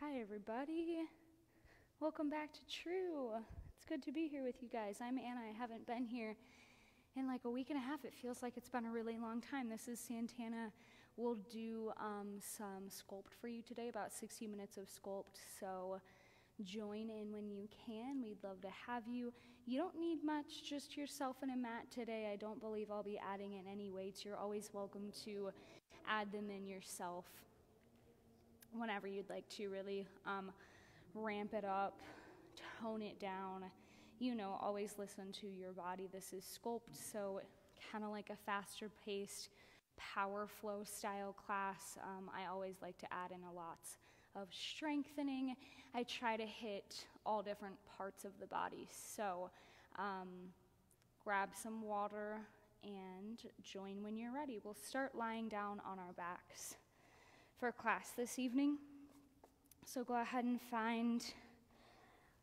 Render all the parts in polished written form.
Hi everybody, welcome back to True. It's good to be here with you guys. I'm Anna. I haven't been here in like a week and a half. It feels like it's been a really long time. This is Santana. We'll do some Sclupt for you today, about 60 minutes of Sclupt, so join in when you can. We'd love to have you. You don't need much, just yourself and a mat today. I don't believe I'll be adding in any weights. You're always welcome to add them in yourself whenever you'd like to really ramp it up, tone it down. You know, always listen to your body. This is Sclupt, so kind of like a faster paced power flow style class. I always like to add in a lot of strengthening. I try to hit all different parts of the body. So grab some water and join when you're ready. We'll start lying down on our backs for class this evening. So go ahead and find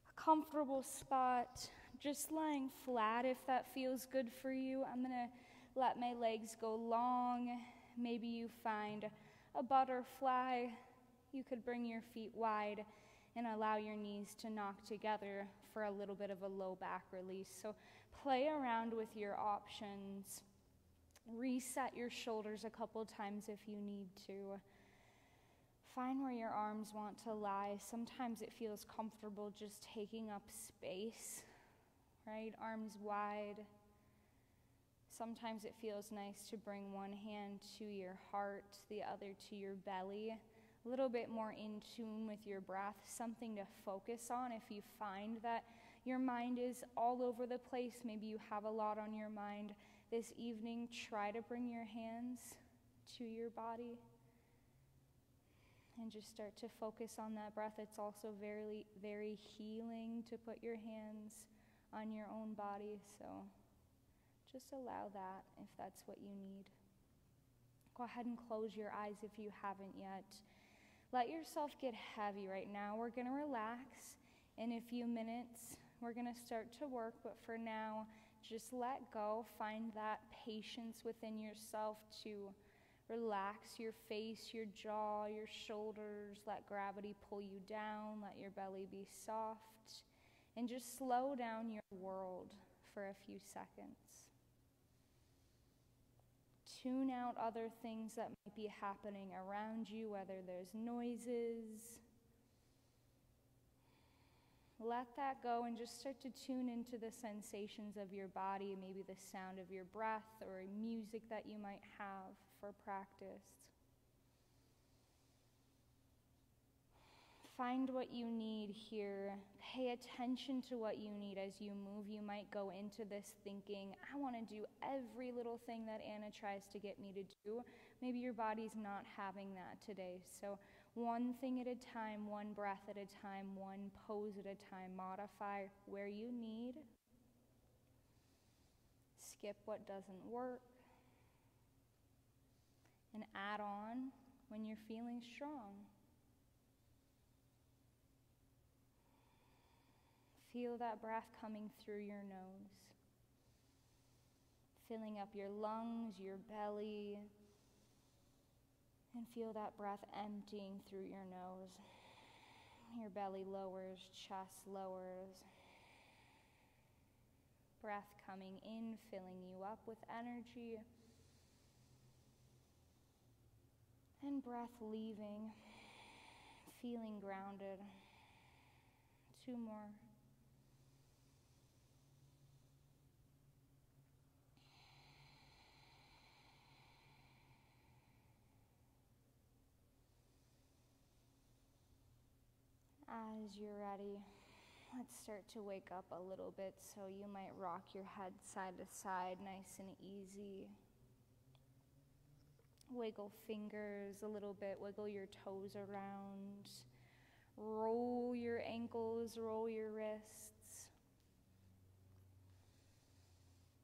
a comfortable spot, just lying flat if that feels good for you. I'm gonna let my legs go long. Maybe you find a butterfly. You could bring your feet wide and allow your knees to knock together for a little bit of a low back release. So play around with your options. Reset your shoulders a couple times if you need to. Find where your arms want to lie. Sometimes it feels comfortable just taking up space, right? Arms wide. Sometimes it feels nice to bring one hand to your heart, the other to your belly. A little bit more in tune with your breath, something to focus on. If you find that your mind is all over the place, maybe you have a lot on your mind this evening, try to bring your hands to your body and just start to focus on that breath. It's also very, very healing to put your hands on your own body, so just allow that if that's what you need. Go ahead and close your eyes if you haven't yet. Let yourself get heavy right now. We're going to relax. In a few minutes, we're going to start to work, but for now, just let go. Find that patience within yourself to relax your face, your jaw, your shoulders. Let gravity pull you down. Let your belly be soft. And just slow down your world for a few seconds. Tune out other things that might be happening around you, whether there's noises. Let that go and just start to tune into the sensations of your body, maybe the sound of your breath or music that you might have for practice. Find what you need here. Pay attention to what you need as you move. You might go into this thinking, I want to do every little thing that Anna tries to get me to do. Maybe your body's not having that today. So one thing at a time, one breath at a time, one pose at a time. Modify where you need. Skip what doesn't work. And add on when you're feeling strong. Feel that breath coming through your nose, filling up your lungs, your belly, and feel that breath emptying through your nose. Your belly lowers, chest lowers. Breath coming in, filling you up with energy. And breath leaving, feeling grounded. 2 more. As you're ready, let's start to wake up a little bit, so you might rock your head side to side, nice and easy. Wiggle fingers a little bit, wiggle your toes around. Roll your ankles, roll your wrists.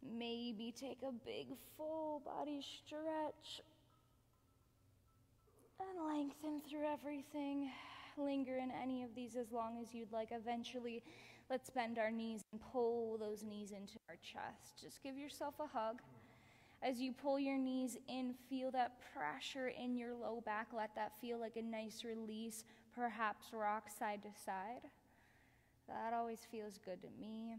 Maybe take a big full body stretch and lengthen through everything. Linger in any of these as long as you'd like. Eventually, let's bend our knees and pull those knees into our chest. Just give yourself a hug. As you pull your knees in, feel that pressure in your low back. Let that feel like a nice release, perhaps rock side to side. That always feels good to me.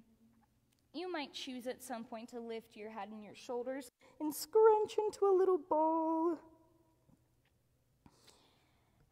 You might choose at some point to lift your head and your shoulders and scrunch into a little ball.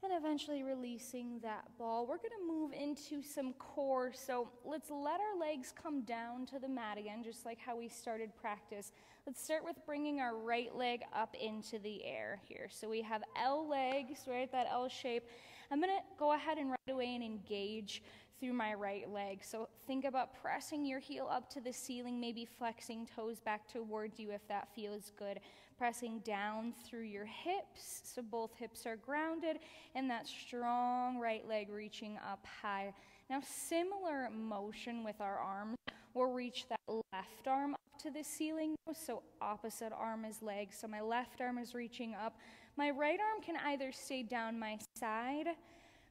And eventually releasing that ball. We're going to move into some core. So let's let our legs come down to the mat again, just like how we started practice. Let's start with bringing our right leg up into the air here. So we have L legs, right, that L shape. I'm going to go ahead and right away and engage through my right leg. So think about pressing your heel up to the ceiling, maybe flexing toes back towards you if that feels good. Pressing down through your hips, so both hips are grounded, and that strong right leg reaching up high. Now, similar motion with our arms. We'll reach that left arm up to the ceiling, so opposite arm is leg. So my left arm is reaching up. My right arm can either stay down my side,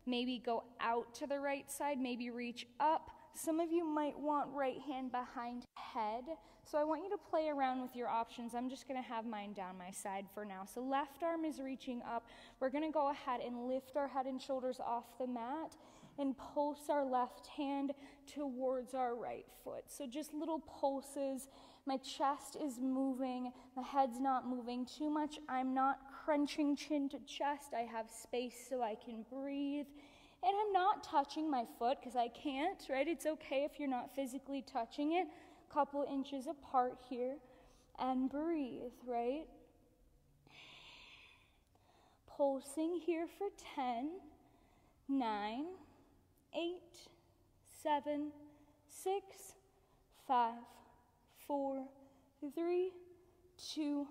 maybe go out to the right side, maybe reach up. Some of you might want right hand behind head. So I want you to play around with your options. I'm just going to have mine down my side for now. So left arm is reaching up. We're going to go ahead and lift our head and shoulders off the mat and pulse our left hand towards our right foot. So just little pulses. My chest is moving. My head's not moving too much. I'm not crunching chin to chest. I have space so I can breathe. And I'm not touching my foot because I can't, right? It's okay if you're not physically touching it. Couple inches apart here, and breathe, right? Pulsing here for 10, 9, 8, 7, 6, 5, 4, 3, 2,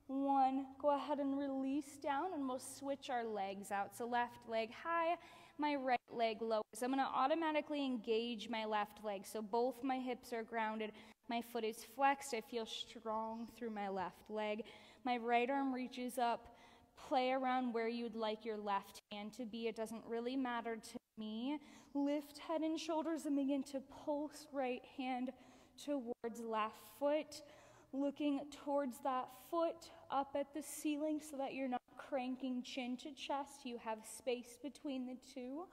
1. Go ahead and release down, and we'll switch our legs out. So left leg high, my right leg low. So I'm going to automatically engage my left leg. So both my hips are grounded. My foot is flexed. I feel strong through my left leg. My right arm reaches up. Play around where you'd like your left hand to be. It doesn't really matter to me. Lift head and shoulders and begin to pulse right hand towards left foot. Looking towards that foot up at the ceiling so that you're not cranking chin to chest. You have space between the two.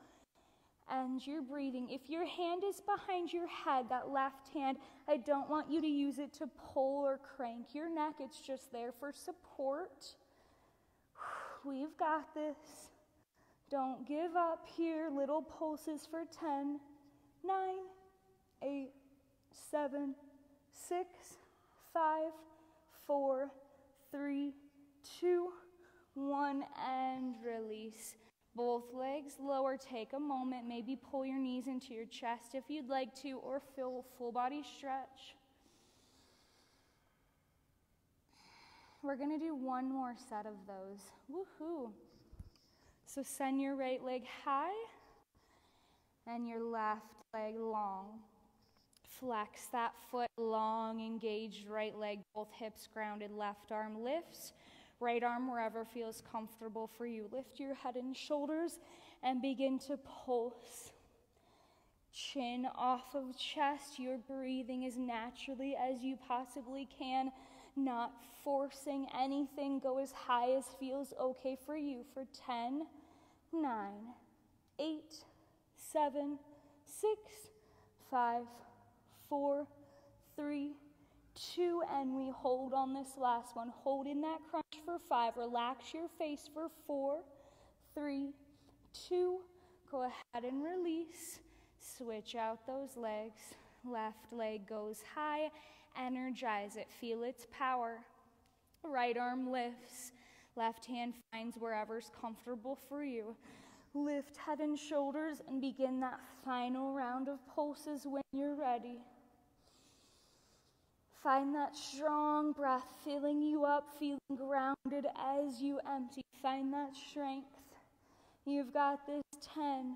And you're breathing. If your hand is behind your head, that left hand, I don't want you to use it to pull or crank your neck. It's just there for support. We've got this. Don't give up here. Little pulses for 10, 9, 8, 7, 6, 5, 4, 3, 2, 1, and release. Both legs lower. Take a moment. Maybe pull your knees into your chest if you'd like to, or feel full body stretch. We're going to do one more set of those. Woohoo! So send your right leg high and your left leg long. Flex that foot long, engaged right leg, both hips grounded, left arm lifts. Right arm wherever feels comfortable for you. Lift your head and shoulders and begin to pulse. Chin off of chest. Your breathing as naturally as you possibly can. Not forcing anything. Go as high as feels okay for you for 10, 9, 8, 7, 6, 5, 4, 3, 2, and we hold on this last one. Hold in that crunch for 5. Relax your face for 4, 3, 2. Go ahead and release. Switch out those legs. Left leg goes high. Energize it. Feel its power. Right arm lifts. Left hand finds wherever's comfortable for you. Lift head and shoulders and begin that final round of pulses when you're ready. Find that strong breath filling you up, feeling grounded as you empty. Find that strength. You've got this. 10,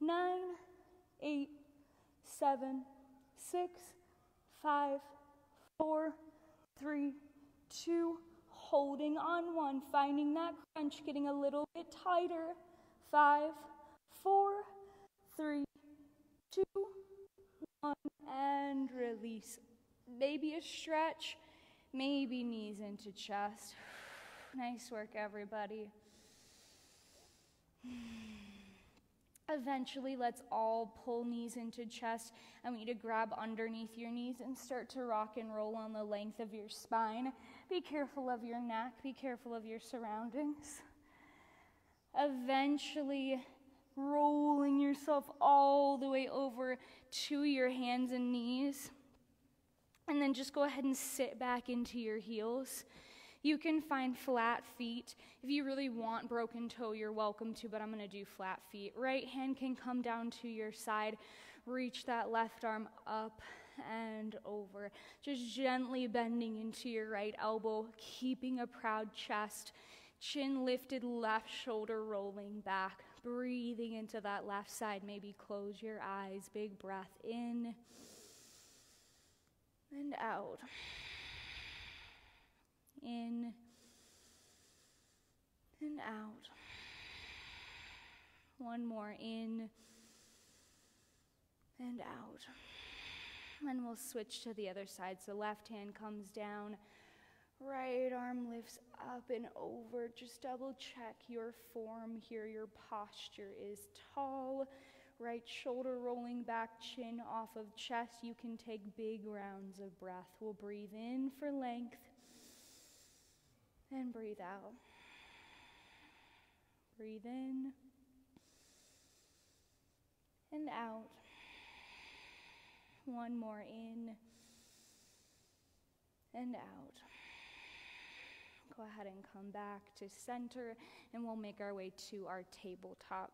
9, 8, 7, 6, 5, 4, 3, 2. Holding on 1. Finding that crunch, getting a little bit tighter. 5, 4, 3, 2, 1, and release. Maybe a stretch, Maybe knees into chest. Nice work, everybody. Eventually, let's all pull knees into chest. I want you to grab underneath your knees and start to rock and roll on the length of your spine. Be careful of your neck. Be careful of your surroundings. Eventually, rolling yourself all the way over to your hands and knees. And then just go ahead and sit back into your heels. You can find flat feet. If you really want broken toe, you're welcome to, but I'm going to do flat feet. Right hand can come down to your side. Reach that left arm up and over. Just gently bending into your right elbow, keeping a proud chest. Chin lifted, left shoulder rolling back. Breathing into that left side. Maybe close your eyes. Big breath in and out. In and out. One more, in and out. And we'll switch to the other side. So left hand comes down, right arm lifts up and over. Just double check your form here. Your posture is tall. Right shoulder rolling back, chin off of chest. You can take big rounds of breath. We'll breathe in for length. And breathe out. Breathe in and out. One more, in and out. Go ahead and come back to center, and we'll make our way to our tabletop.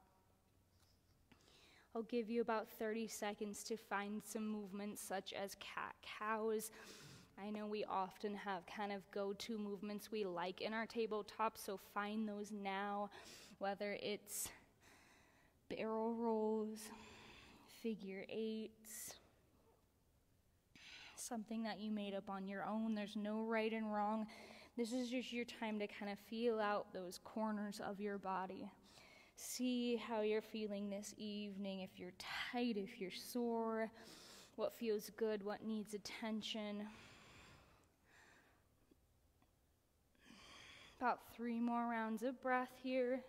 I'll give you about 30 seconds to find some movements such as cat-cows. I know we often have kind of go-to movements we like in our tabletop, so find those now, whether it's barrel rolls, figure eights, something that you made up on your own. There's no right and wrong. This is just your time to kind of feel out those corners of your body. See how you're feeling this evening, if you're tight, if you're sore, what feels good, what needs attention. About 3 more rounds of breath here.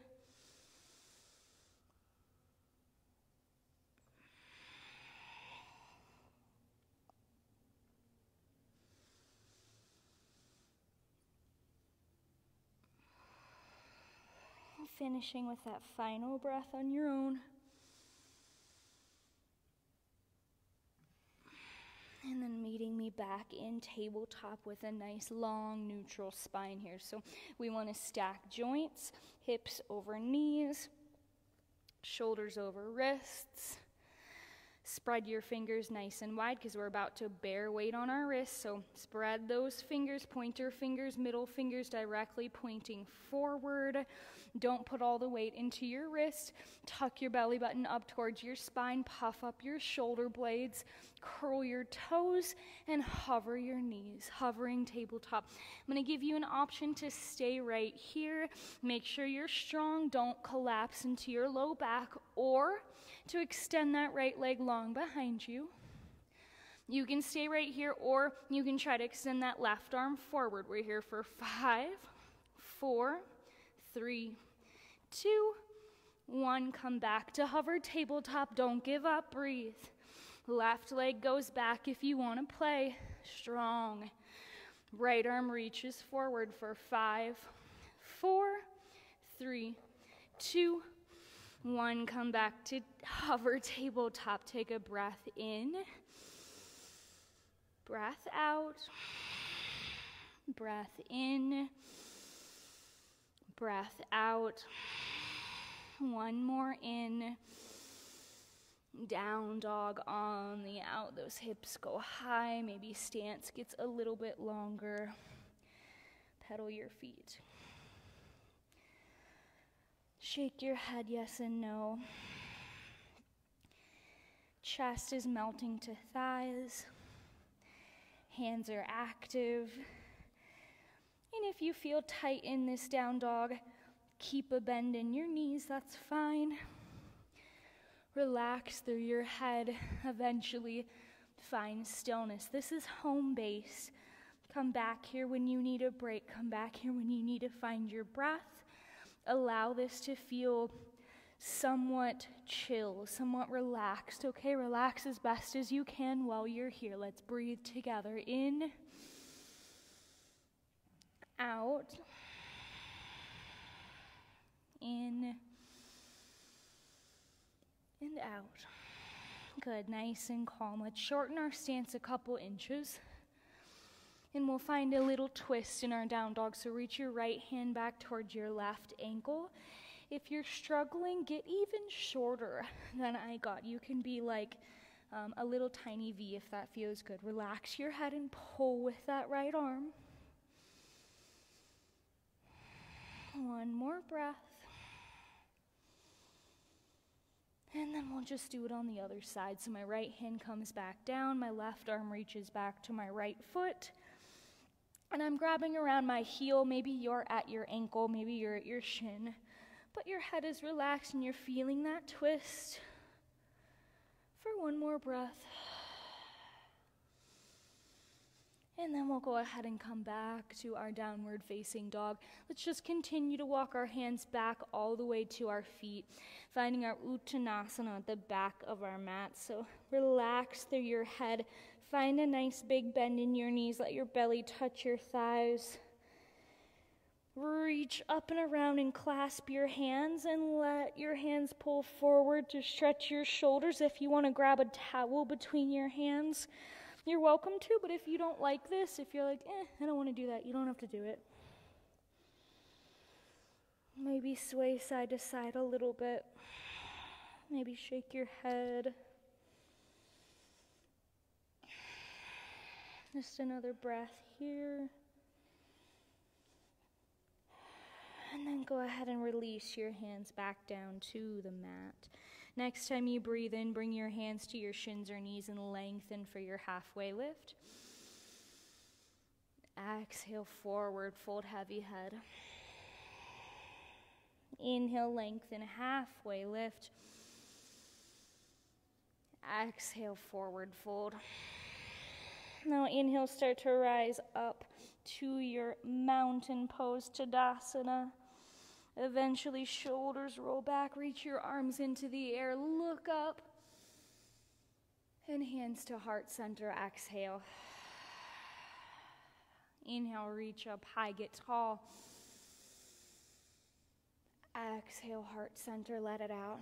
Finishing with that final breath on your own. And then meeting me back in tabletop with a nice long neutral spine here. So we want to stack joints, hips over knees, shoulders over wrists. Spread your fingers nice and wide because we're about to bear weight on our wrists. So spread those fingers, pointer fingers, middle fingers directly pointing forward. Don't put all the weight into your wrist. Tuck your belly button up towards your spine. Puff up your shoulder blades. Curl your toes and hover your knees. Hovering tabletop. I'm going to give you an option to stay right here. Make sure you're strong. Don't collapse into your low back, or to extend that right leg long behind you. You can stay right here, or you can try to extend that left arm forward. We're here for 5, 4, 3, 2, 1. Come back to hover tabletop. Don't give up. Breathe. Left leg goes back if you want to play. Strong. Right arm reaches forward for 5, 4, 3, 2, 1. Come back to hover tabletop. Take a breath in. Breath out. Breath in. Breath out. One more in. Down dog on the out. Those hips go high. Maybe stance gets a little bit longer. Pedal your feet. Shake your head yes and no. Chest is melting to thighs. Hands are active. And if you feel tight in this down dog, keep a bend in your knees, that's fine. Relax through your head. Eventually find stillness. This is home base. Come back here when you need a break. Come back here when you need to find your breath. Allow this to feel somewhat chill, somewhat relaxed. Okay, relax as best as you can while you're here. Let's breathe together. In, out, in, and out. Good, nice and calm. Let's shorten our stance a couple inches. And we'll find a little twist in our down dog. So reach your right hand back towards your left ankle. If you're struggling, get even shorter than I got. You can be like a little tiny V if that feels good. Relax your head and pull with that right arm. One more breath. And then we'll just do it on the other side. So my right hand comes back down, my left arm reaches back to my right foot, and I'm grabbing around my heel. Maybe you're at your ankle, maybe you're at your shin, but your head is relaxed and you're feeling that twist. For one more breath. And then we'll go ahead and come back to our downward facing dog. Let's just continue to walk our hands back all the way to our feet, finding our Uttanasana at the back of our mat. So relax through your head. Find a nice big bend in your knees. Let your belly touch your thighs. Reach up and around and clasp your hands and let your hands pull forward to stretch your shoulders. If you want to grab a towel between your hands, you're welcome to, but if you don't like this, if you're like, I don't want to do that, you don't have to do it. Maybe sway side to side a little bit. Maybe shake your head. Just another breath here. And then go ahead and release your hands back down to the mat. Next time you breathe in, bring your hands to your shins or knees and lengthen for your halfway lift. Exhale, forward, fold heavy head. Inhale, lengthen, halfway lift. Exhale, forward fold. Now inhale, start to rise up to your mountain pose, Tadasana. Eventually, shoulders roll back, reach your arms into the air, look up, and hands to heart center, exhale. Inhale, reach up high, get tall. Exhale, heart center, let it out.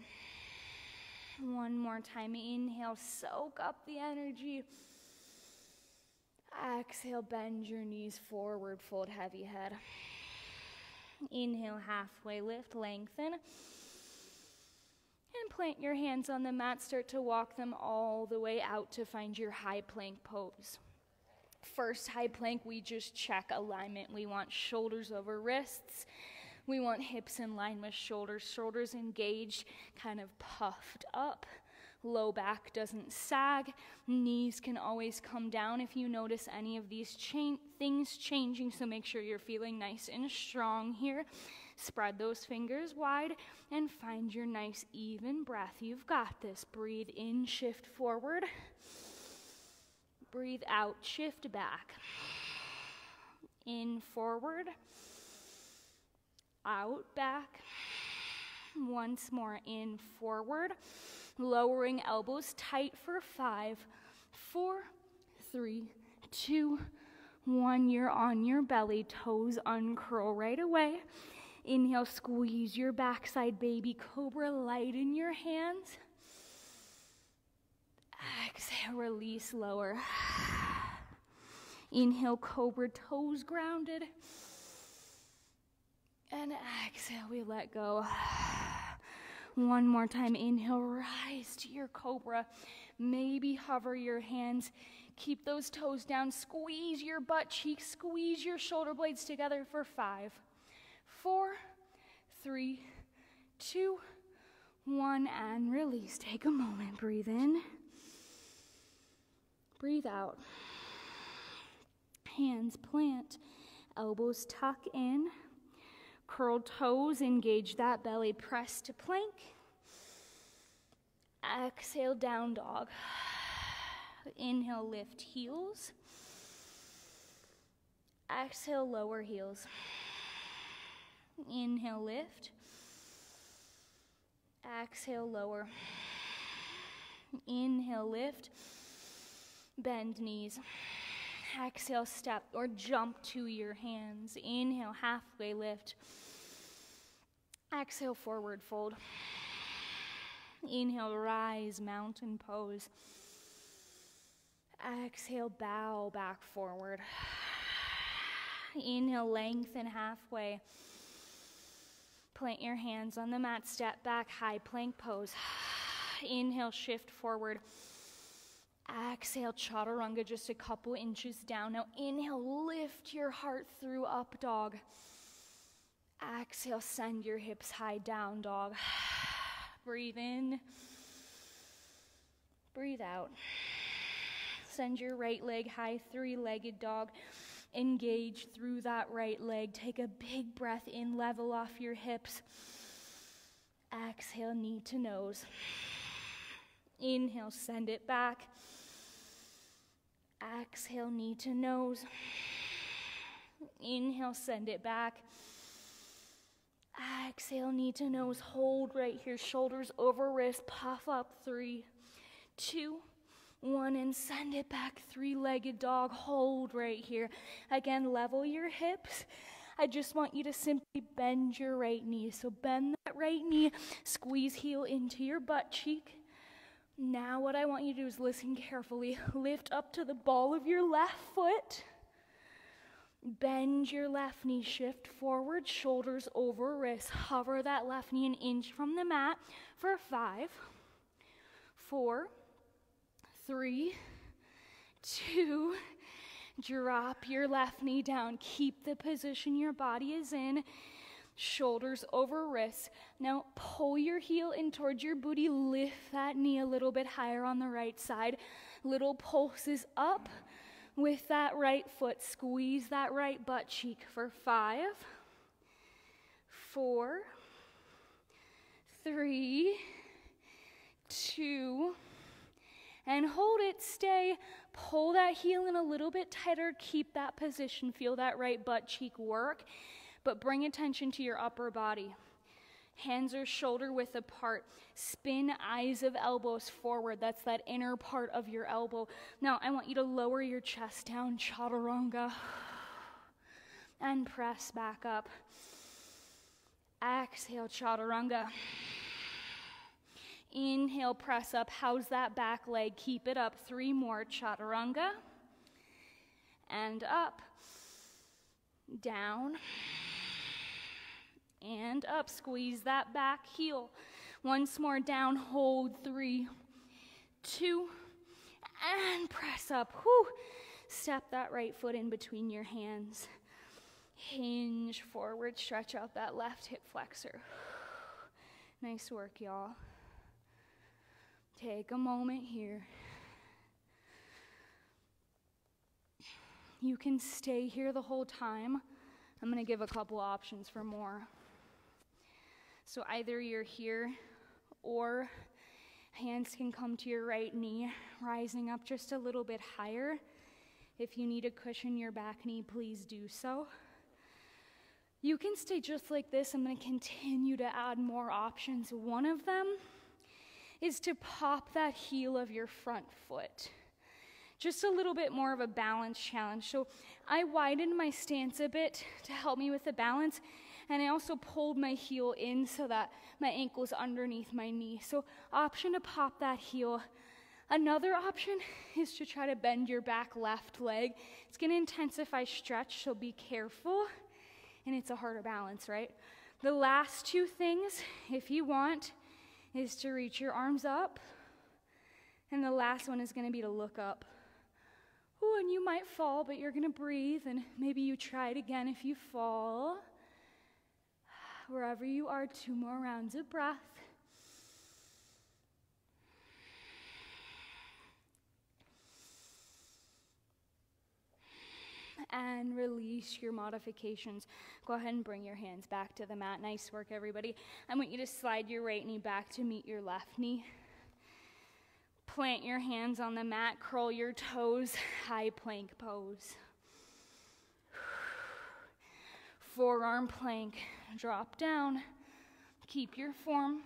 One more time, inhale, soak up the energy. Exhale, bend your knees forward, fold heavy head. Inhale, halfway lift, lengthen. And plant your hands on the mat, start to walk them all the way out to find your high plank pose. First high plank, we just check alignment. We want shoulders over wrists. We want hips in line with shoulders. Shoulders engaged, kind of puffed up. Low back doesn't sag. Knees can always come down if you notice any of these things changing, so make sure you're feeling nice and strong here. Spread those fingers wide and find your nice even breath. You've got this. Breathe in, shift forward. Breathe out, shift back. In, forward. Out, back. Once more, in, forward. Lowering elbows tight for 5, 4, 3, 2, 1. You're on your belly. Toes uncurl right away. Inhale, squeeze your backside, baby cobra. Lighten your hands. Exhale, release, lower. Inhale, cobra, toes grounded. And exhale, we let go. One more time, inhale, rise to your cobra. Maybe hover your hands. Keep those toes down. Squeeze your butt cheeks. Squeeze your shoulder blades together for 5, 4, 3, 2, 1, and release. Take a moment. Breathe in. Breathe out. Hands plant. Elbows tuck in. Curled toes, engage that belly, press to plank. Exhale, down dog. Inhale, lift heels. Exhale, lower heels. Inhale, lift. Exhale, lower. Inhale, lift. Bend knees. Exhale, step or jump to your hands. Inhale, halfway lift. Exhale, forward fold. Inhale, rise, mountain pose. Exhale, bow back forward. Inhale, lengthen halfway. Plant your hands on the mat, step back, high plank pose. Inhale, shift forward. Exhale, Chaturanga, just a couple inches down. Now inhale, lift your heart through up dog. Exhale, send your hips high, down dog. Breathe in. Breathe out. Send your right leg high, three-legged dog. Engage through that right leg. Take a big breath in, level off your hips. Exhale, knee to nose. Inhale, send it back. Exhale, knee to nose. Inhale, send it back. Exhale, knee to nose. Hold right here, shoulders over wrist. Puff up, 3, 2, 1, and send it back. Three-legged dog. Hold right here. Again, level your hips. I just want you to simply bend your right knee. So bend that right knee. Squeeze heel into your butt cheek. Now what I want you to do is listen carefully. Lift up to the ball of your left foot. Bend your left knee, shift forward, shoulders over wrist. Hover that left knee an inch from the mat for 5, 4, 3, 2, drop your left knee down. Keep the position your body is in. Shoulders over wrists. Now pull your heel in towards your booty. Lift that knee a little bit higher on the right side. Little pulses up with that right foot. Squeeze that right butt cheek for 5, 4, 3, 2, and hold it. Stay. Pull that heel in a little bit tighter. Keep that position. Feel that right butt cheek work. But bring attention to your upper body. Hands are shoulder width apart. Spin eyes of elbows forward. That's that inner part of your elbow. Now, I want you to lower your chest down, Chaturanga, and press back up. Exhale, Chaturanga. Inhale, press up. How's that back leg? Keep it up. 3 more, Chaturanga. And up. Down. And up. Squeeze that back heel. Once more, down, hold. 3, 2, and press up. Whew. Step that right foot in between your hands. Hinge forward, stretch out that left hip flexor. Nice work, y'all. Take a moment here. You can stay here the whole time. I'm going to give a couple options for more. So either you're here or hands can come to your right knee, rising up just a little bit higher. If you need to cushion your back knee, please do so. You can stay just like this. I'm going to continue to add more options. One of them is to pop that heel of your front foot. Just a little bit more of a balance challenge. So I widened my stance a bit to help me with the balance, and I also pulled my heel in so that my ankle's underneath my knee. So option to pop that heel. Another option is to try to bend your back left leg. It's going to intensify stretch, so be careful. And it's a harder balance, right? The last 2 things, if you want, is to reach your arms up. And the last one is going to be to look up. Ooh, and you might fall, but you're going to breathe, and maybe you try it again if you fall. Wherever you are, 2 more rounds of breath. And release your modifications. Go ahead and bring your hands back to the mat. Nice work, everybody. I want you to slide your right knee back to meet your left knee. Plant your hands on the mat, curl your toes, high plank pose. Forearm plank, drop down, keep your form.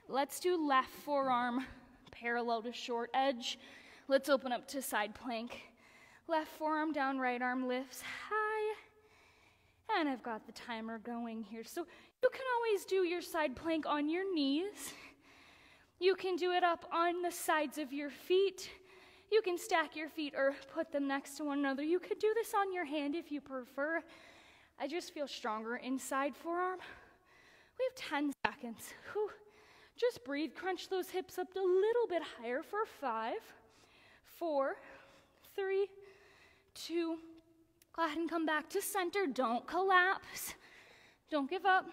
Let's do left forearm parallel to short edge. Let's open up to side plank. Left forearm down, right arm lifts high. And I've got the timer going here. So you can always do your side plank on your knees. You can do it up on the sides of your feet. You can stack your feet or put them next to one another. You could do this on your hand if you prefer. I just feel stronger inside forearm. We have 10 seconds. Whew. Just breathe, crunch those hips up a little bit higher for 5, 4, 3, 2. Go ahead and come back to center. Don't collapse. Don't give up. And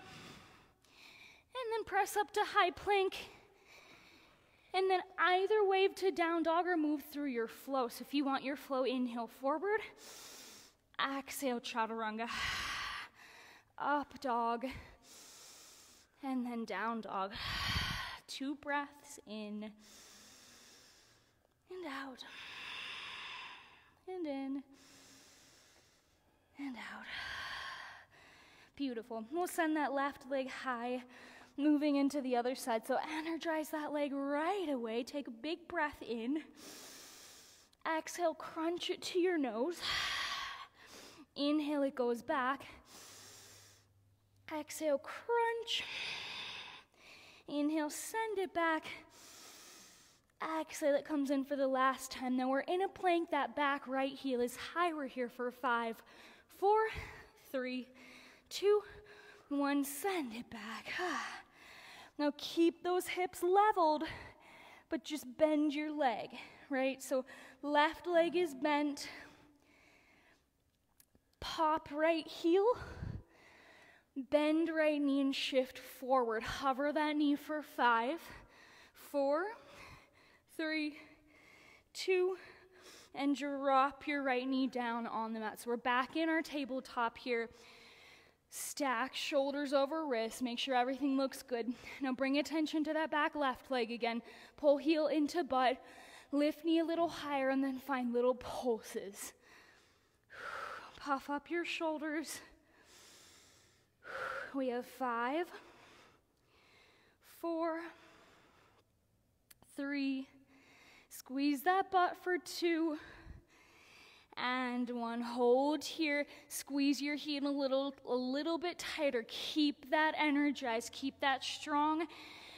then press up to high plank. And then either wave to down dog or move through your flow. So if you want your flow, inhale forward. Exhale, chaturanga. Up dog. And then down dog. 2 breaths in. And out. And in. And out. Beautiful. We'll send that left leg high, moving into the other side. So energize that leg right away. Take a big breath in. Exhale, crunch it to your nose. Inhale, it goes back. Exhale, crunch. Inhale, send it back. Exhale, it comes in for the last time. Now we're in a plank. That back right heel is high. We're here for 5, 4, 3, 2, 1. Send it back. Now keep those hips leveled, but just bend your leg, right? So left leg is bent. Pop right heel. Bend right knee and shift forward. Hover that knee for 5, 4, 3, 2, and drop your right knee down on the mat. So we're back in our tabletop here. Stack shoulders over wrists. Make sure everything looks good. Now bring attention to that back left leg again. Pull heel into butt. Lift knee a little higher and then find little pulses. Puff up your shoulders. We have 5, 4, 3, squeeze that butt for 2, and 1. Hold here, squeeze your heel a little bit tighter. Keep that energized, keep that strong.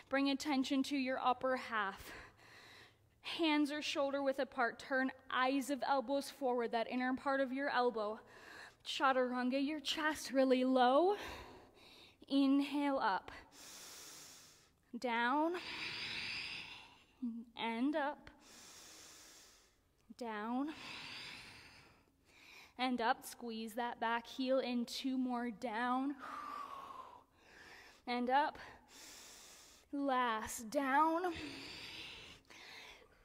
Bring attention to your upper half. Hands are shoulder width apart. Turn eyes of elbows forward, that inner part of your elbow. Chaturanga, your chest really low. Inhale up, down, and up, down, and up. Squeeze that back heel in. 2 more, down, and up. Last, down.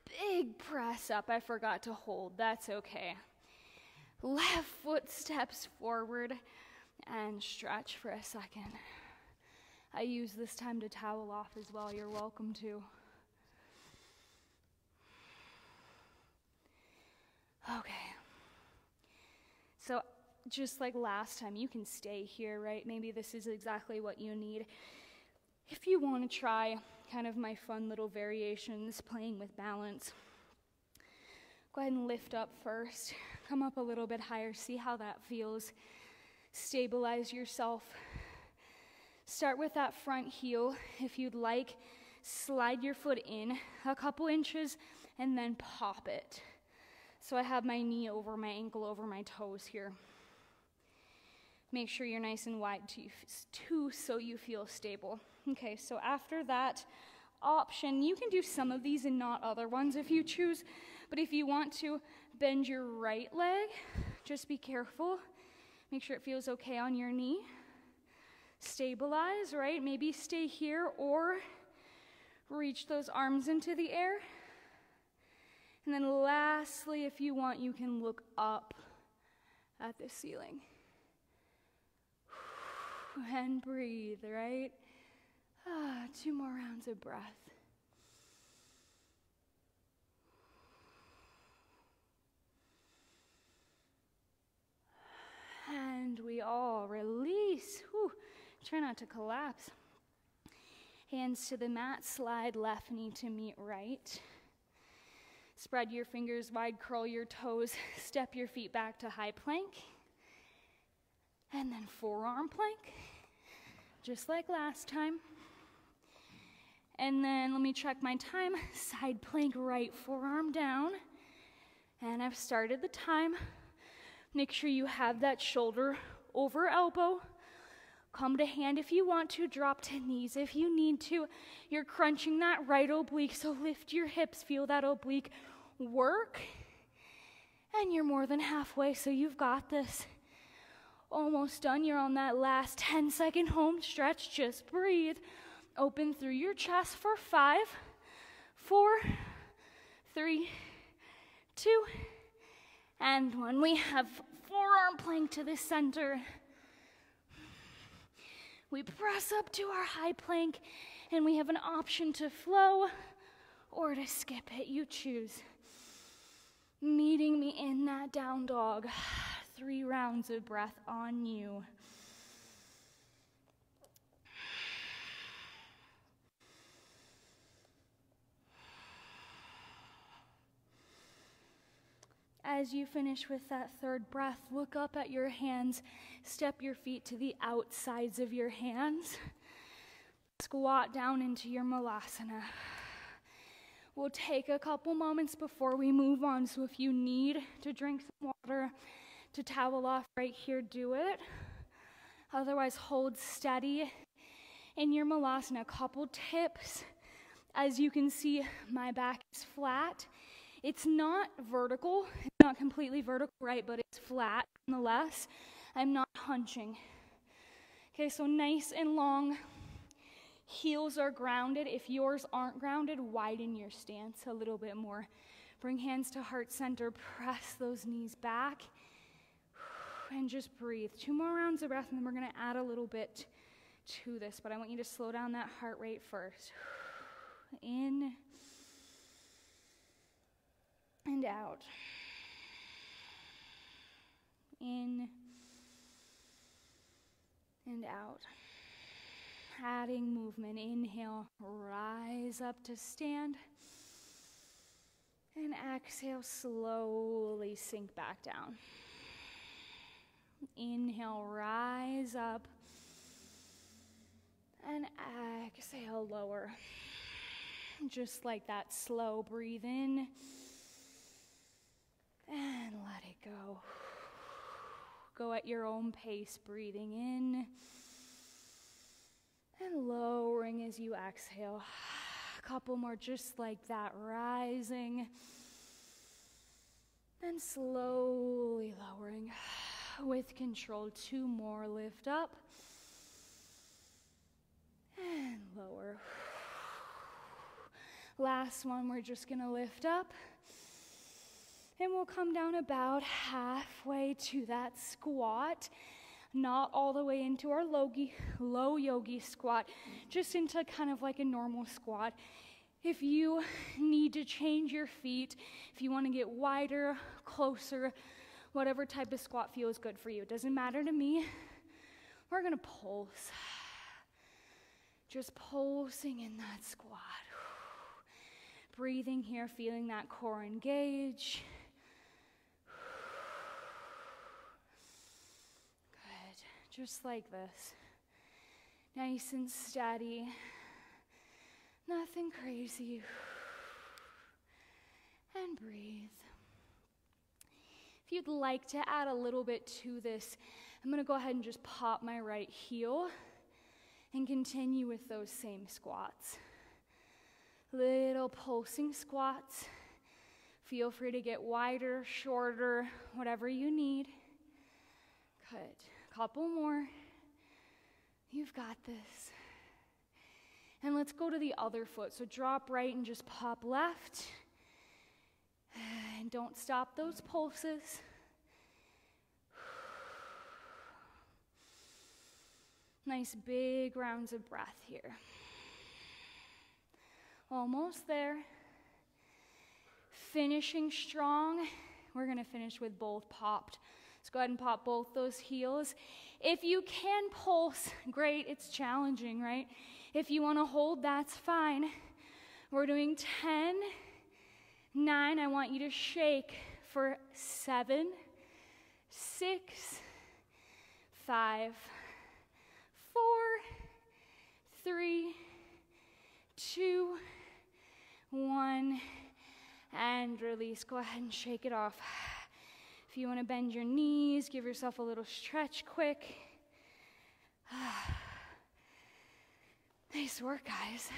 Big press up. I forgot to hold. That's okay. Left foot steps forward. And stretch for a second. I use this time to towel off as well. You're welcome to. Okay. So just like last time, you can stay here, right? Maybe this is exactly what you need. If you want to try kind of my fun little variations, playing with balance, go ahead and lift up first. Come up a little bit higher. See how that feels. Stabilize yourself. Start with that front heel. If you'd like, slide your foot in a couple inches and then pop it. So I have my knee over my ankle, over my toes here. Make sure you're nice and wide too so you feel stable. Okay, so after that option, you can do some of these and not other ones if you choose. But if you want to bend your right leg, just be careful. Make sure it feels okay on your knee. Stabilize, right? Maybe stay here or reach those arms into the air. And then lastly, if you want, you can look up at the ceiling. And breathe, right? 2 more rounds of breath. And we all release. Whew. Try not to collapse. Hands to the mat, slide left knee to meet right. Spread your fingers wide, curl your toes, step your feet back to high plank. And then forearm plank, just like last time. And then let me check my time. Side plank, right forearm down. And I've started the time. Make sure you have that shoulder over elbow. Come to hand if you want to, drop to knees if you need to. You're crunching that right oblique, so lift your hips, feel that oblique work. And you're more than halfway, so you've got this. Almost done, you're on that last 10-second home stretch. Just breathe. Open through your chest for 5, 4, 3, 2, and 1. We have forearm plank to the center. We press up to our high plank, and we have an option to flow or to skip it. You choose. Meeting me in that down dog. 3 rounds of breath on you. As you finish with that third breath, look up at your hands, step your feet to the outsides of your hands, squat down into your malasana. We'll take a couple moments before we move on, so if you need to drink some water, to towel off right here, do it. Otherwise, hold steady in your malasana. A couple tips. As you can see, my back is flat. It's not vertical, it's not completely vertical, right, but it's flat nonetheless. I'm not hunching. Okay, so nice and long. Heels are grounded. If yours aren't grounded, widen your stance a little bit more. Bring hands to heart center, press those knees back, and just breathe. 2 more rounds of breath, and then we're gonna add a little bit to this, but I want you to slow down that heart rate first. In and out. In and out. Adding movement. Inhale, rise up to stand. And exhale, slowly sink back down. Inhale, rise up. And exhale, lower. Just like that, slow breathe in. And let it go. Go at your own pace, breathing in and lowering as you exhale. A couple more just like that, rising and slowly lowering. With control, 2 more, lift up and lower. Last one, we're just gonna lift up. And we'll come down about halfway to that squat, not all the way into our low yogi squat, just into kind of like a normal squat. If you need to change your feet, if you want to get wider, closer, whatever type of squat feels good for you. It doesn't matter to me. We're going to pulse. Just pulsing in that squat. Breathing here, feeling that core engage. Just like this. Nice and steady. Nothing crazy. And breathe. If you'd like to add a little bit to this, I'm going to go ahead and just pop my right heel and continue with those same squats. Little pulsing squats. Feel free to get wider, shorter, whatever you need. Good. Couple more. You've got this. And let's go to the other foot. So drop right and just pop left. And don't stop those pulses. Nice big rounds of breath here. Almost there. Finishing strong. We're going to finish with both popped Let's go ahead and pop both those heels. If you can pulse, great, it's challenging, right? If you want to hold, that's fine. We're doing 10, 9, I want you to shake for 7, 6, 5, 4, 3, 2, 1, and release. Go ahead and shake it off. If you want to bend your knees, give yourself a little stretch quick. Nice work, guys.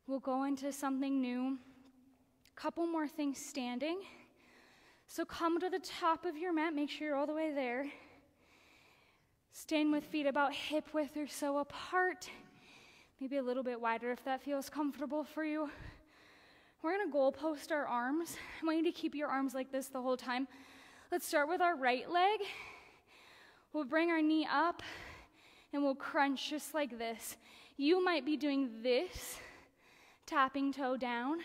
We'll go into something new. Couple more things standing. So come to the top of your mat. Make sure you're all the way there. Stand with feet about hip width or so apart. Maybe a little bit wider if that feels comfortable for you. We're going to goal post our arms. I want you to keep your arms like this the whole time. Let's start with our right leg. We'll bring our knee up and we'll crunch just like this. You might be doing this, tapping toe down.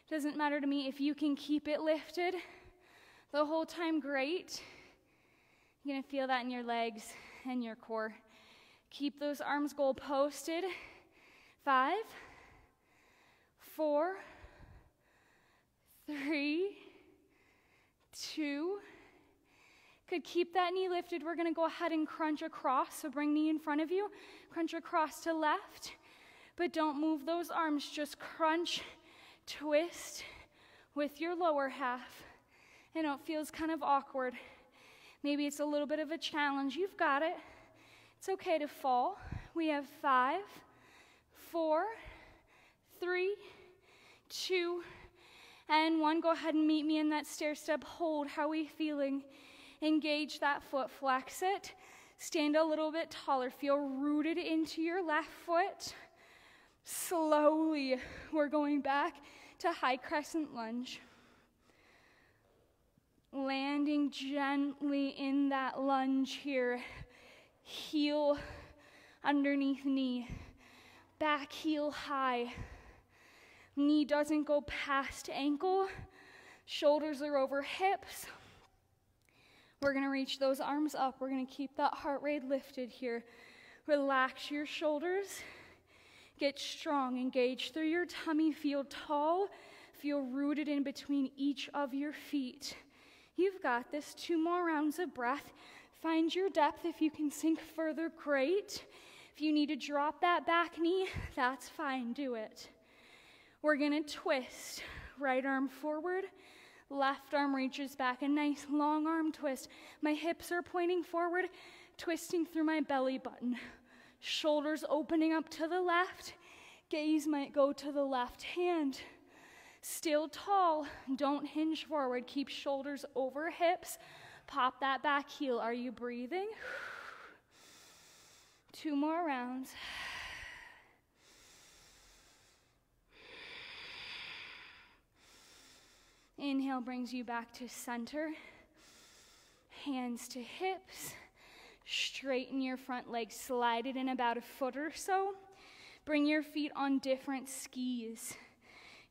Doesn't matter to me. If you can keep it lifted the whole time, great. You're going to feel that in your legs and your core. Keep those arms goal posted. 5, 4, 3, 2. Could keep that knee lifted. We're going to go ahead and crunch across. So bring knee in front of you. Crunch across to left. But don't move those arms. Just crunch, twist with your lower half. I know it feels kind of awkward. Maybe it's a little bit of a challenge. You've got it. It's okay to fall. We have 5, 4, 3, 2, and 1. Go ahead and meet me in that stair step hold. How are we feeling? Engage that foot, flex it. Stand a little bit taller. Feel rooted into your left foot. Slowly, we're going back to high crescent lunge. Landing gently in that lunge here. Heel underneath knee. Back heel high. Knee doesn't go past ankle. Shoulders are over hips. We're going to reach those arms up. We're going to keep that heart rate lifted here. Relax your shoulders. Get strong. Engage through your tummy. Feel tall. Feel rooted in between each of your feet. You've got this. 2 more rounds of breath. Find your depth. If you can sink further, great. If you need to drop that back knee, that's fine. Do it. We're going to twist. Right arm forward. Left arm reaches back. A nice long arm twist. My hips are pointing forward, twisting through my belly button. Shoulders opening up to the left. Gaze might go to the left hand. Still tall. Don't hinge forward. Keep shoulders over hips. Pop that back heel. Are you breathing? 2 more rounds. Inhale brings you back to center. Hands to hips. Straighten your front leg. Slide it in about a foot or so. Bring your feet on different skis.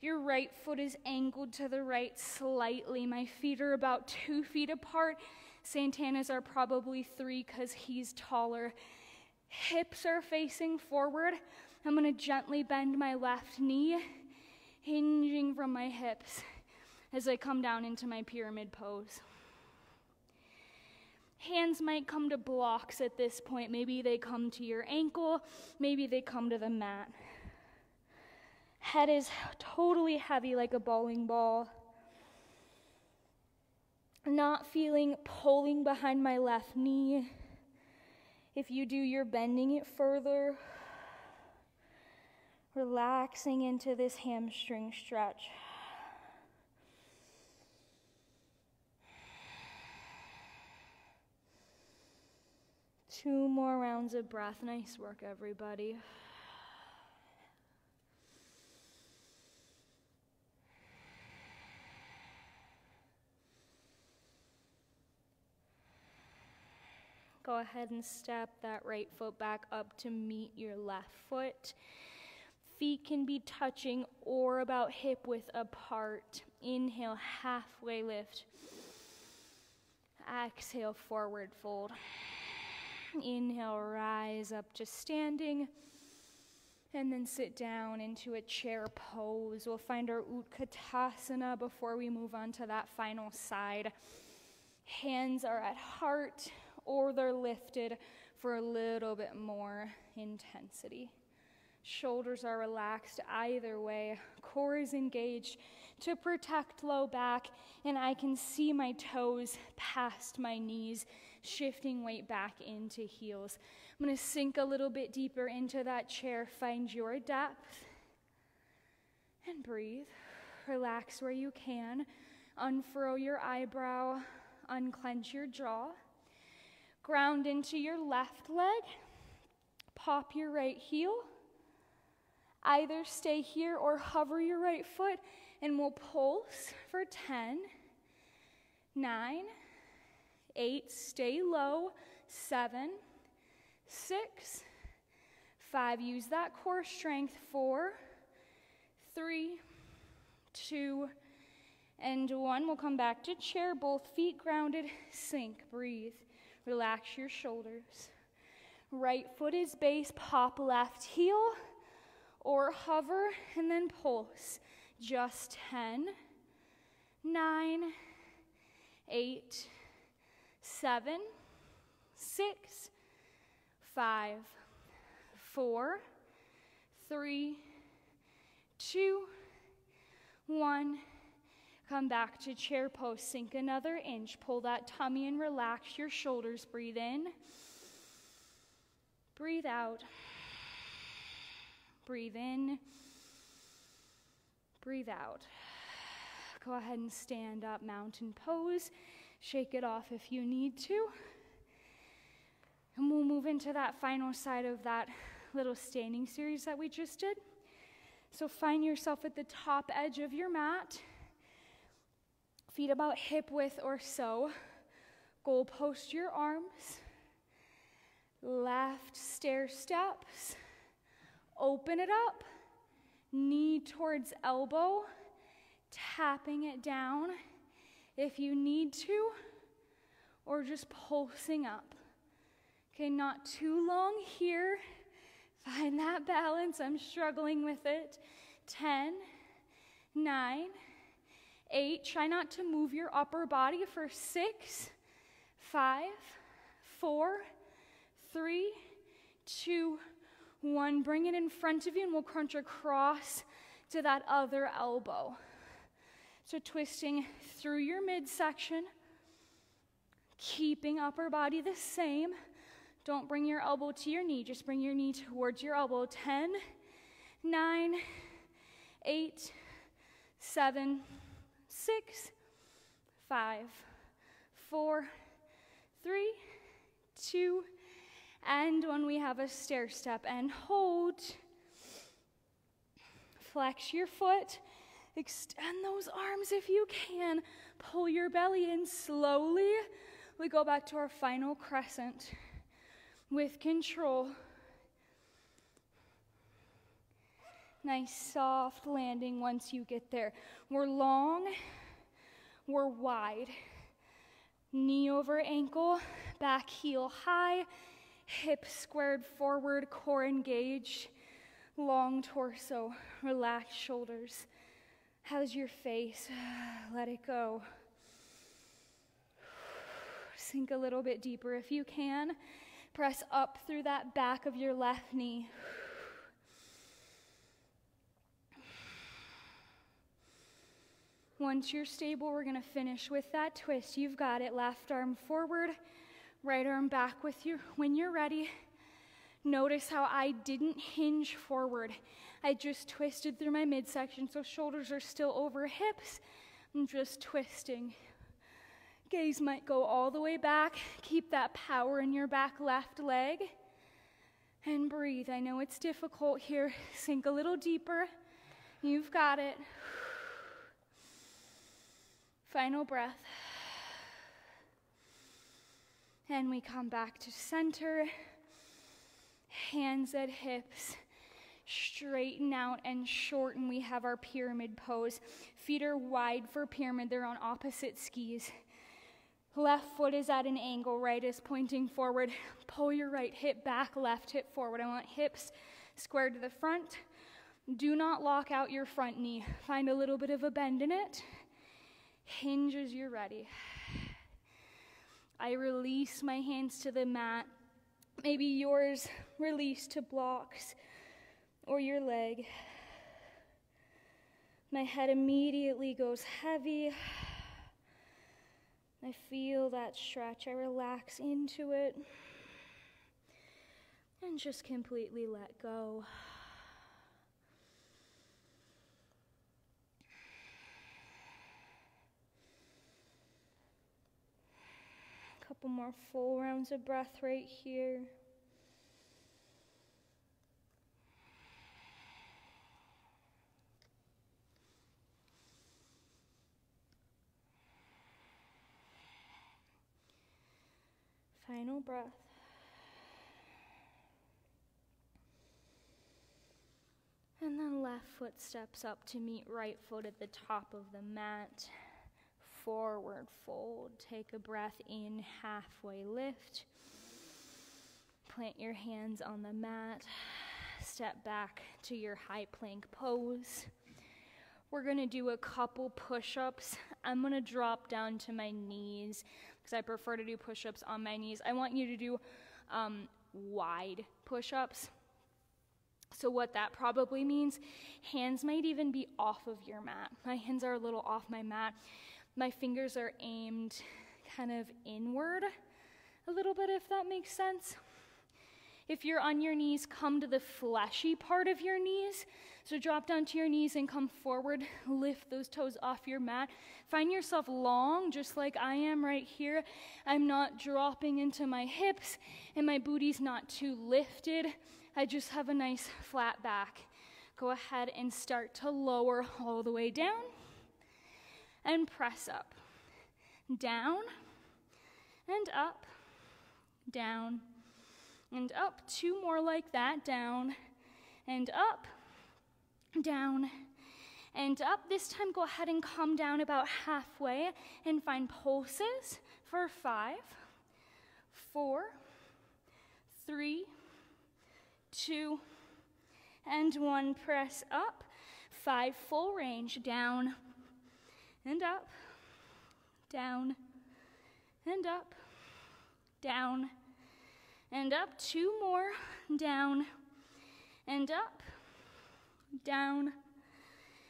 Your right foot is angled to the right slightly. My feet are about 2 feet apart. Santana's are probably 3 because he's taller. Hips are facing forward. I'm going to gently bend my left knee, hinging from my hips as I come down into my pyramid pose. Hands might come to blocks at this point. Maybe they come to your ankle. Maybe they come to the mat. Head is totally heavy like a bowling ball. Not feeling pulling behind my left knee. If you do, you're bending it further. Relaxing into this hamstring stretch. Two more rounds of breath. Nice work, everybody. Go ahead and step that right foot back up to meet your left foot. Feet can be touching or about hip width apart. Inhale, halfway lift. Exhale, forward fold. Inhale, rise up to standing. And then sit down into a chair pose. We'll find our Utkatasana before we move on to that final side. Hands are at heart or they're lifted for a little bit more intensity. Shoulders are relaxed either way. Core is engaged to protect low back, and I can see my toes past my knees, shifting weight back into heels. I'm going to sink a little bit deeper into that chair. Find your depth and breathe. Relax where you can. Unfurl your eyebrow. Unclench your jaw. Ground into your left leg. Pop your right heel. Either stay here or hover your right foot, and we'll pulse for 10, 9, 8, stay low, 7, 6, 5, use that core strength, 4, 3, 2, and 1. We'll come back to chair, both feet grounded, sink, breathe, relax your shoulders. Right foot is base, pop left heel, or hover and then pulse. Just 10, 9, 8, 7, 6, 5, 4, 3, 2, 1. Come back to chair pose. Sink another inch. Pull that tummy and relax your shoulders. Breathe in. Breathe out. Breathe in. Breathe out. Go ahead and stand up, mountain pose. Shake it off if you need to. And we'll move into that final side of that little standing series that we just did. So find yourself at the top edge of your mat. Feet about hip width or so. Goal post your arms. Left stair steps. Open it up. Knee towards elbow. Tapping it down if you need to. Or just pulsing up. Okay, not too long here. Find that balance. I'm struggling with it. 10, 9, 8. Try not to move your upper body for 6, 5, 4, 3, 2, 1. Bring it in front of you and we'll crunch across to that other elbow. So twisting through your midsection, keeping upper body the same. Don't bring your elbow to your knee, just bring your knee towards your elbow. 10, 9, 8, 7, 6, 5, 4, 3, 2, and when we have a stair step and hold. Flex your foot, extend those arms if you can. Pull your belly in slowly. We go back to our final crescent with control. Nice soft landing once you get there. We're long, we're wide. Knee over ankle, back heel high, hips squared forward, core engaged, long torso, relaxed shoulders. How's your face? Let it go. Sink a little bit deeper if you can. Press up through that back of your left knee. Once you're stable, we're going to finish with that twist. You've got it. Left arm forward, right arm back with you. When you're ready, notice how I didn't hinge forward. I just twisted through my midsection, so shoulders are still over hips. I'm just twisting. Gaze might go all the way back. Keep that power in your back left leg. And breathe. I know it's difficult here. Sink a little deeper. You've got it. Final breath. And we come back to center. Hands at hips. Straighten out and shorten. We have our pyramid pose. Feet are wide for pyramid. They're on opposite skis. Left foot is at an angle, right is pointing forward. Pull your right hip back, left hip forward. I want hips squared to the front. Do not lock out your front knee. Find a little bit of a bend in it. Hinge as you're ready. I release my hands to the mat. Maybe yours release to blocks or your leg. My head immediately goes heavy. I feel that stretch. I relax into it and just completely let go. A couple more full rounds of breath right here. Final breath. And then left foot steps up to meet right foot at the top of the mat. Forward fold. Take a breath in, halfway lift. Plant your hands on the mat. Step back to your high plank pose. We're going to do a couple push-ups. I'm going to drop down to my knees because I prefer to do push-ups on my knees. I want you to do wide push-ups. So what that probably means, hands might even be off of your mat. My hands are a little off my mat. My fingers are aimed kind of inward a little bit, if that makes sense. If you're on your knees, come to the fleshy part of your knees. So drop down to your knees and come forward. Lift those toes off your mat. Find yourself long, just like I am right here. I'm not dropping into my hips, and my booty's not too lifted. I just have a nice flat back. Go ahead and start to lower all the way down. And press up. Down, and up, down, and up. 2 more like that. Down, and up, down, and up. This time, go ahead and come down about halfway and find pulses for 5, 4, 3, 2, and 1. Press up. 5, full range. Down, and up, down, and up, down, and up. 2 more. Down, and up, down,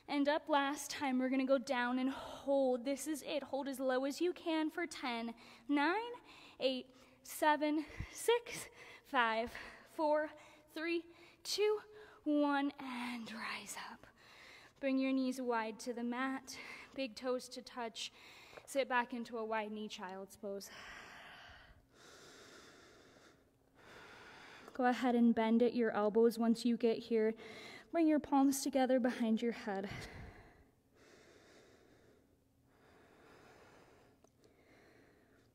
and up. Last time, we're going to go down and hold. This is it. Hold as low as you can for 10, 9, 8, 7, 6, 5, 4, 3, 2, 1, and rise up. Bring your knees wide to the mat. Big toes to touch. Sit back into a wide knee child's pose. Go ahead and bend at your elbows once you get here. Bring your palms together behind your head.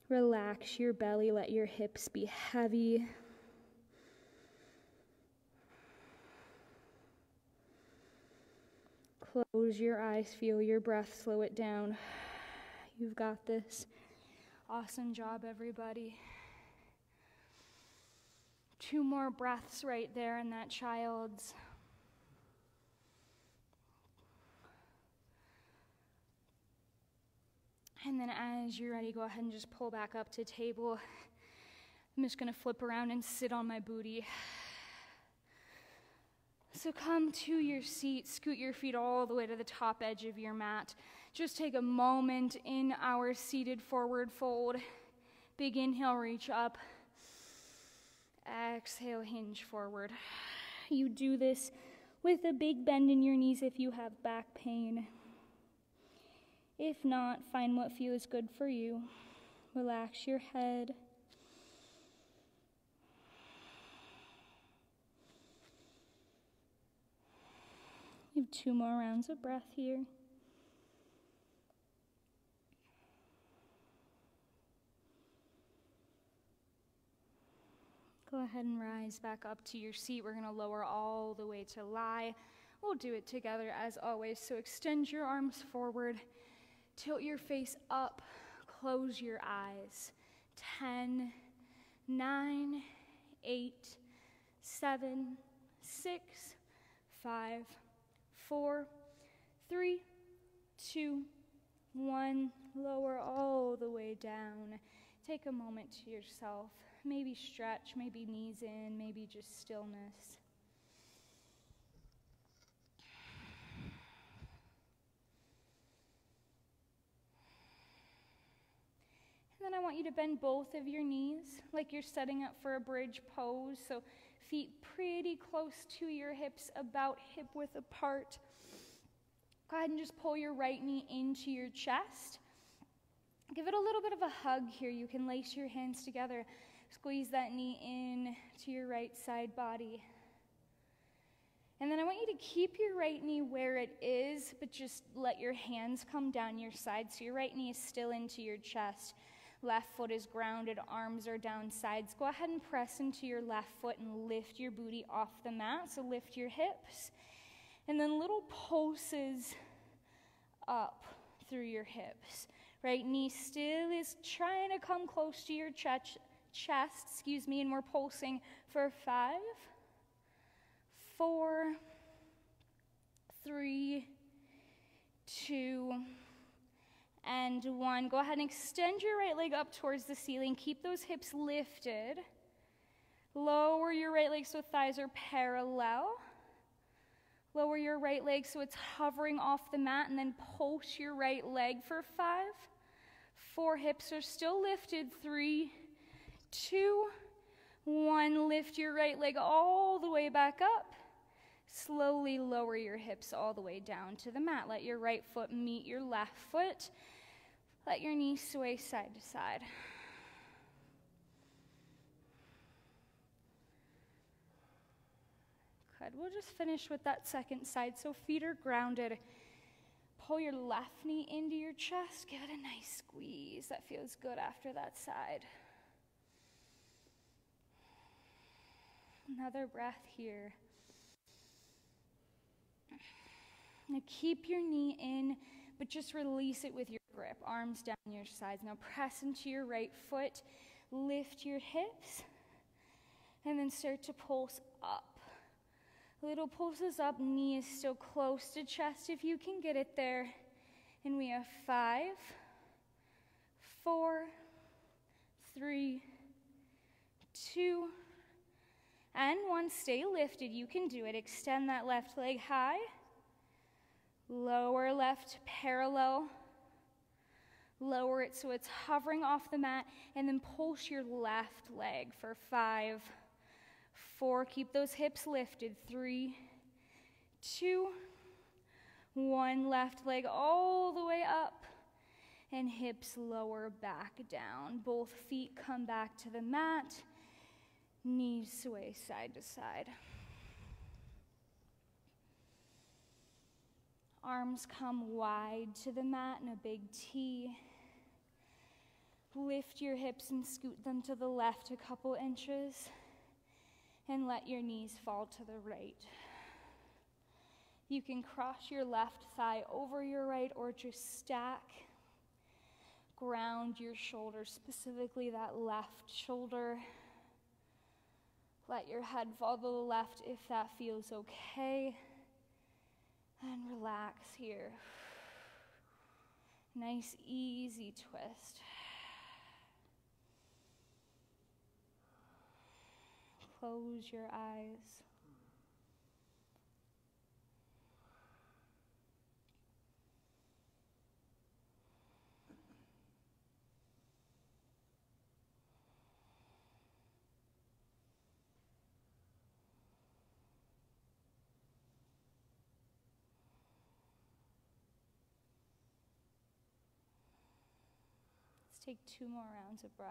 Relax your belly. Let your hips be heavy. Close your eyes, feel your breath, slow it down. You've got this. Awesome job, everybody. 2 more breaths right there in that child's. And then as you're ready, go ahead and just pull back up to table. I'm just going to flip around and sit on my booty. So come to your seat, scoot your feet all the way to the top edge of your mat. Just take a moment in our seated forward fold. Big inhale, reach up. Exhale, hinge forward. You do this with a big bend in your knees if you have back pain. If not, find what feels good for you. Relax your head. You have 2 more rounds of breath here. Go ahead and rise back up to your seat. We're going to lower all the way to lie. We'll do it together as always. So extend your arms forward. Tilt your face up. Close your eyes. 10, 9, 8, 7, 6, 5, 4, 3, 2, 1. Lower all the way down. Take a moment to yourself. Maybe stretch, maybe knees in, maybe just stillness. And then I want you to bend both of your knees like you're setting up for a bridge pose. So feet pretty close to your hips, about hip width apart. Go ahead and just pull your right knee into your chest. Give it a little bit of a hug here. You can lace your hands together. Squeeze that knee in to your right side body. And then I want you to keep your right knee where it is, but just let your hands come down your side. So your right knee is still into your chest. Left foot is grounded, arms are down sides. Go ahead and press into your left foot and lift your booty off the mat. So lift your hips. And then little pulses up through your hips. Right knee still is trying to come close to your chest, and we're pulsing for 5, 4, 3, 2, and 1. Go ahead and extend your right leg up towards the ceiling. Keep those hips lifted. Lower your right leg so thighs are parallel. Lower your right leg so it's hovering off the mat, and then pulse your right leg for 5, 4. Hips are still lifted. 3, 2, 1. Lift your right leg all the way back up. Slowly lower your hips all the way down to the mat. Let your right foot meet your left foot. Let your knees sway side to side. Good. We'll just finish with that second side. So feet are grounded. Pull your left knee into your chest. Give it a nice squeeze. That feels good after that side. Another breath here. Now keep your knee in, but just release it with your grip. Arms down your sides. Now press into your right foot. Lift your hips. And then start to pulse up. Little pulses up. Knee is still close to chest if you can get it there. And we have 5, 4, 3, 2, and 1. Stay lifted. You can do it. Extend that left leg high. Lower left parallel. Lower it so it's hovering off the mat. And then pulse your left leg for 5, 4. Keep those hips lifted. 3, 2, 1. Left leg all the way up. And hips lower back down. Both feet come back to the mat. Knees sway side to side. Arms come wide to the mat in a big T. Lift your hips and scoot them to the left a couple inches. And let your knees fall to the right. You can cross your left thigh over your right or just stack. Ground your shoulders, specifically that left shoulder. Let your head fall to the left if that feels okay. And relax here. Nice, easy twist. Close your eyes. Let's take 2 more rounds of breath.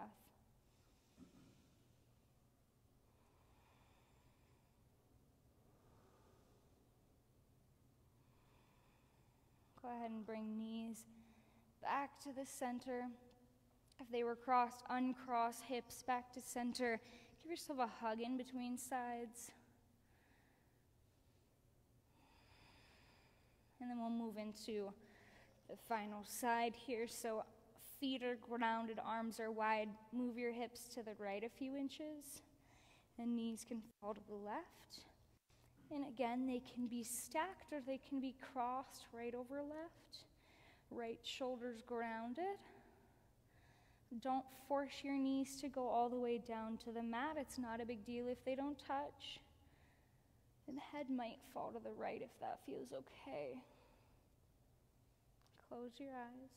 Go ahead and bring knees back to the center. If they were crossed, uncross hips back to center. Give yourself a hug in between sides. And then we'll move into the final side here. So Feet are grounded, arms are wide. Move your hips to the right a few inches, and knees can fall to the left. And again, they can be stacked or they can be crossed right over left. Right shoulder's grounded. Don't force your knees to go all the way down to the mat. It's not a big deal if they don't touch. And the head might fall to the right if that feels okay. Close your eyes.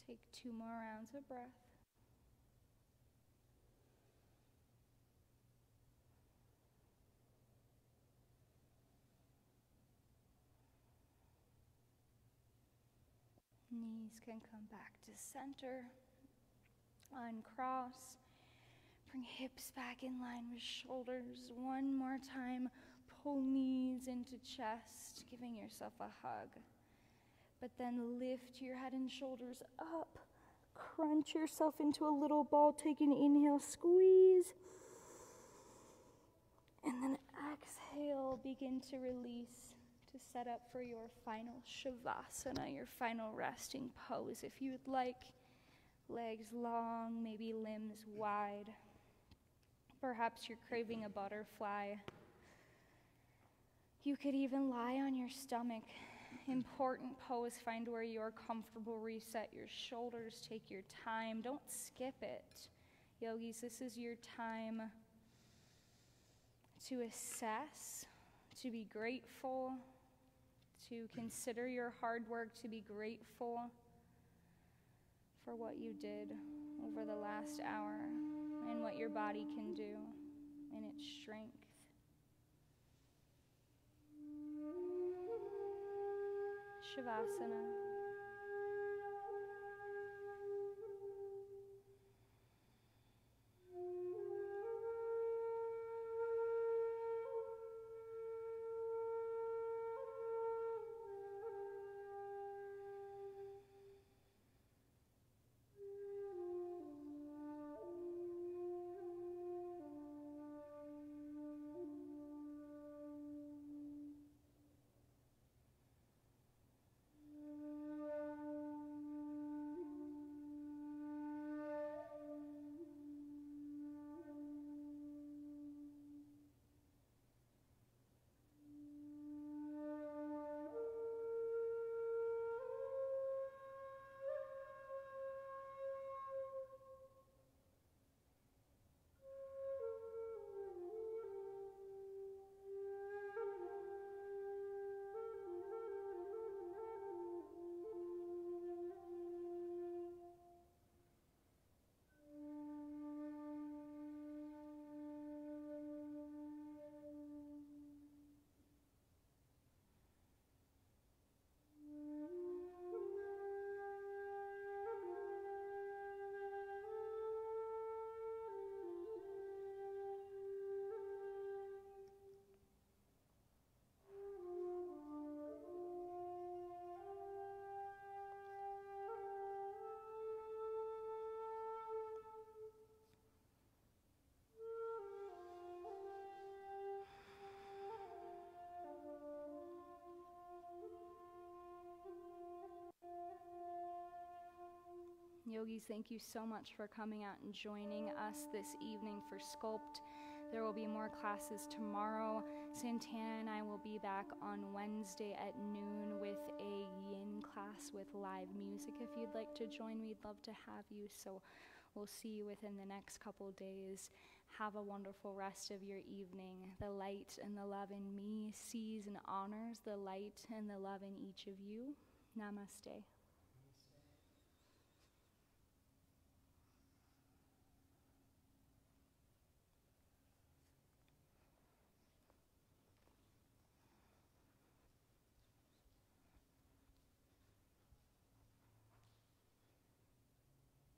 Let's take 2 more rounds of breath. Knees can come back to center. Uncross. Bring hips back in line with shoulders. One more time. Pull knees into chest, giving yourself a hug. But then lift your head and shoulders up. Crunch yourself into a little ball. Take an inhale, squeeze. And then exhale, begin to release to set up for your final Shavasana, your final resting pose. If you'd like, legs long, maybe limbs wide. Perhaps you're craving a butterfly. You could even lie on your stomach. Important pose, find where you're comfortable, reset your shoulders, take your time, don't skip it. Yogis, this is your time to assess, to be grateful, to consider your hard work, to be grateful for what you did over the last hour and what your body can do in its strength. Shavasana. Yogis, thank you so much for coming out and joining us this evening for Sclupt. There will be more classes tomorrow. Santana and I will be back on Wednesday at noon with a yin class with live music. If you'd like to join, we'd love to have you. So we'll see you within the next couple days. Have a wonderful rest of your evening. The light and the love in me sees and honors the light and the love in each of you. Namaste.